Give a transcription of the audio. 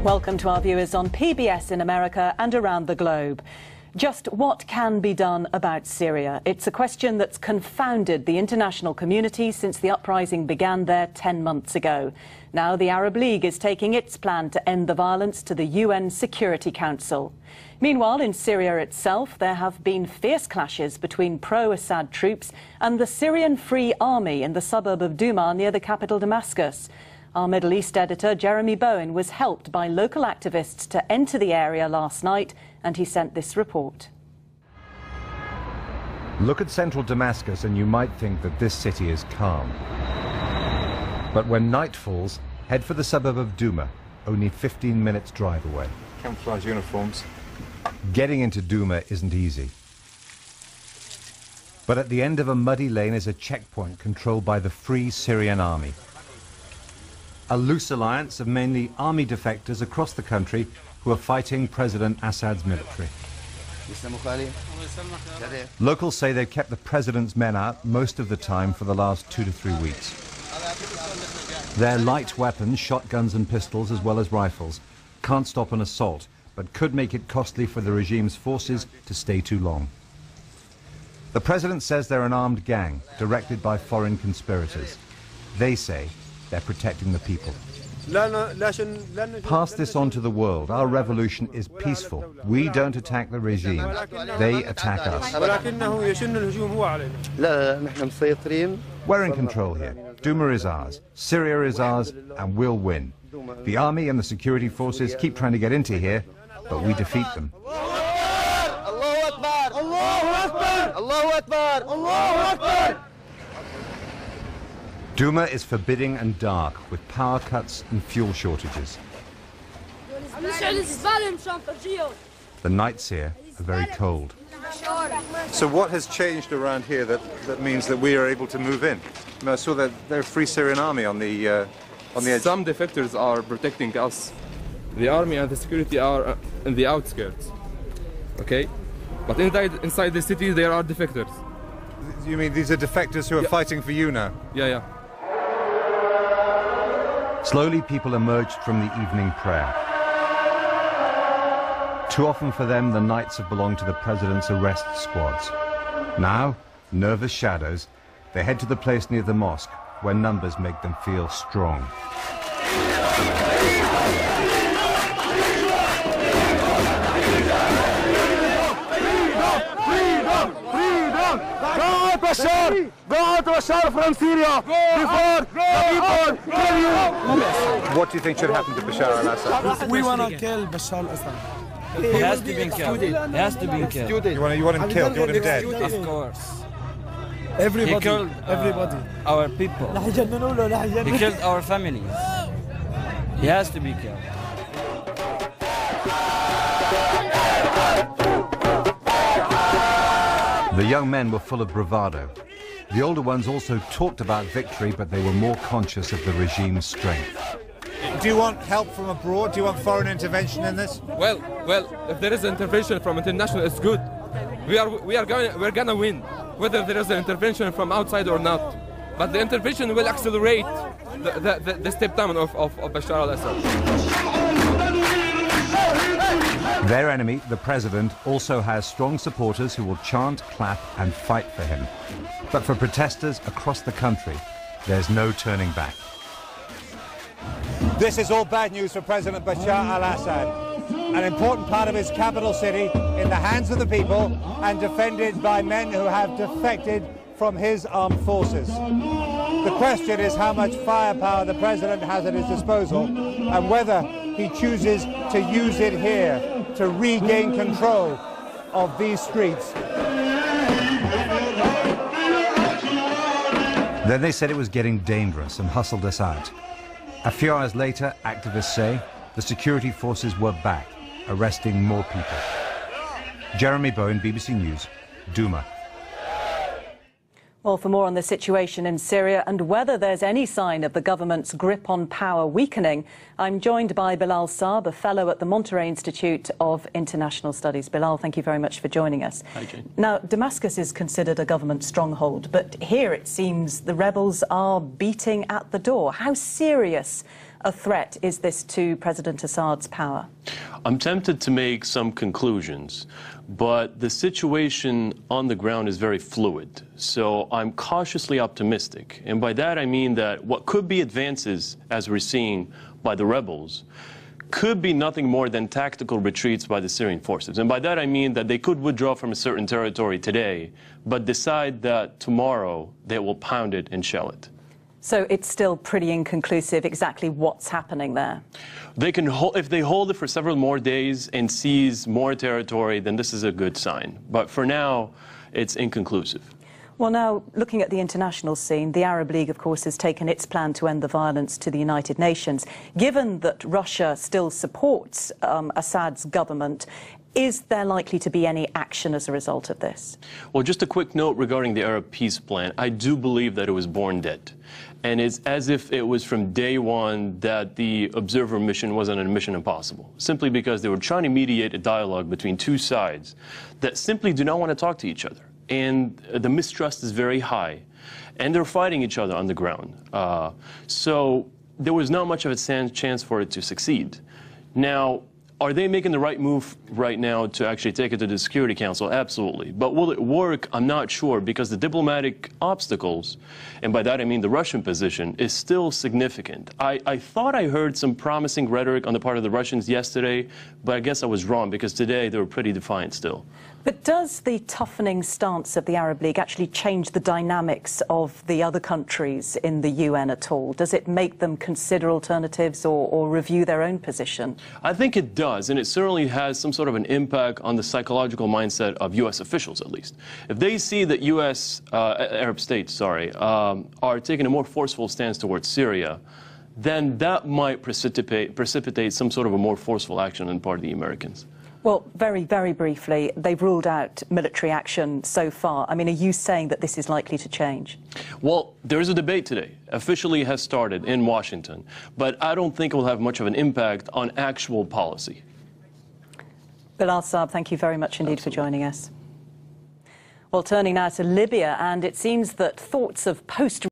Welcome to our viewers on PBS in America and around the globe. Just what can be done about Syria? It's a question that's confounded the international community since the uprising began there 10 months ago. Now the Arab League is taking its plan to end the violence to the UN Security Council. Meanwhile, in Syria itself, there have been fierce clashes between pro-Assad troops and the Syrian Free Army in the suburb of Douma near the capital Damascus. Our Middle East editor, Jeremy Bowen, was helped by local activists to enter the area last night, and he sent this report. Look at central Damascus and you might think that this city is calm. But when night falls, head for the suburb of Douma, only 15 minutes drive away. Camouflage uniforms. Getting into Douma isn't easy. But at the end of a muddy lane is a checkpoint controlled by the Free Syrian Army. A loose alliance of mainly army defectors across the country who are fighting President Assad's military. Locals say they've kept the president's men out most of the time for the last 2 to 3 weeks. Their light weapons, shotguns and pistols, as well as rifles, can't stop an assault, but could make it costly for the regime's forces to stay too long. The president says they're an armed gang, directed by foreign conspirators. They say they're protecting the people. Pass this on to the world. Our revolution is peaceful. We don't attack the regime. They attack us. We're in control here. Douma is ours. Syria is ours, and we'll win. The army and the security forces keep trying to get into here, but we defeat them. Douma is forbidding and dark, with power cuts and fuel shortages. The nights here are very cold. So what has changed around here that means that we are able to move in? I mean, I saw that there's a Free Syrian Army on the edge. Some defectors are protecting us. The army and the security are in the outskirts. Okay? But inside the city there are defectors. You mean these are defectors who are fighting for you now? Yeah. Slowly people emerged from the evening prayer. Too often for them, the nights have belonged to the president's arrest squads. Now, nervous shadows, they head to the place near the mosque, where numbers make them feel strong. from Syria before the people kill you. What do you think should happen to Bashar al-Assad? We want to kill Bashar al-Assad. He has to be killed. He has to be killed. You want him killed? You want him dead? Of course. Everybody. He killed everybody. Our people. He killed our families. He has to be killed. The young men were full of bravado. The older ones also talked about victory, but they were more conscious of the regime's strength. Do you want help from abroad? Do you want foreign intervention in this? Well, if there is intervention from international, it's good. We're gonna win, whether there is an intervention from outside or not. But the intervention will accelerate the step down of Bashar al-Assad. Their enemy, the president, also has strong supporters who will chant, clap and fight for him. But for protesters across the country, there's no turning back. This is all bad news for President Bashar al-Assad. An important part of his capital city in the hands of the people and defended by men who have defected from his armed forces. The question is how much firepower the president has at his disposal and whether he chooses to use it here to regain control of these streets. Then they said it was getting dangerous and hustled us out. A few hours later, activists say, the security forces were back, arresting more people. Jeremy Bowen, BBC News, Douma. Well, for more on the situation in Syria and whether there's any sign of the government's grip on power weakening, I'm joined by Bilal Saab, a fellow at the Monterey Institute of International Studies. Bilal, thank you very much for joining us. Hi, Jane. Now, Damascus is considered a government stronghold, but here it seems the rebels are beating at the door. How serious a threat is this to President Assad's power? I'm tempted to make some conclusions, but the situation on the ground is very fluid. So I'm cautiously optimistic. And by that I mean that what could be advances, as we're seeing by the rebels, could be nothing more than tactical retreats by the Syrian forces. And by that I mean that they could withdraw from a certain territory today, but decide that tomorrow they will pound it and shell it. So it's still pretty inconclusive exactly what's happening there. They can if they hold it for several more days and seize more territory, then this is a good sign. But for now, it's inconclusive. Well, now, looking at the international scene, the Arab League, of course, has taken its plan to end the violence to the United Nations. Given that Russia still supports Assad's government, is there likely to be any action as a result of this? Well, just a quick note regarding the Arab peace plan. I do believe that it was born dead. And it's as if it was from day one that the observer mission wasn't a mission impossible, simply because they were trying to mediate a dialogue between two sides that simply do not want to talk to each other. And the mistrust is very high, and they're fighting each other on the ground. So there was not much of a chance for it to succeed. Now, are they making the right move right now to actually take it to the Security Council? Absolutely. But will it work? I'm not sure, because the diplomatic obstacles, and by that I mean the Russian position, is still significant. I thought I heard some promising rhetoric on the part of the Russians yesterday, but I guess I was wrong, because today they were pretty defiant still. But does the toughening stance of the Arab League actually change the dynamics of the other countries in the UN at all? Does it make them consider alternatives or review their own position? I think it does, and it certainly has some sort of an impact on the psychological mindset of U.S. officials, at least. If they see that Arab states, are taking a more forceful stance towards Syria, then that might precipitate some sort of a more forceful action on the part of the Americans. Well, very, very briefly, they've ruled out military action so far. I mean, are you saying that this is likely to change? Well, there's a debate today. Officially has started in Washington, but I don't think it will have much of an impact on actual policy. Bilal Saab, thank you very much indeed for joining us. Well, turning now to Libya, and it seems that thoughts of post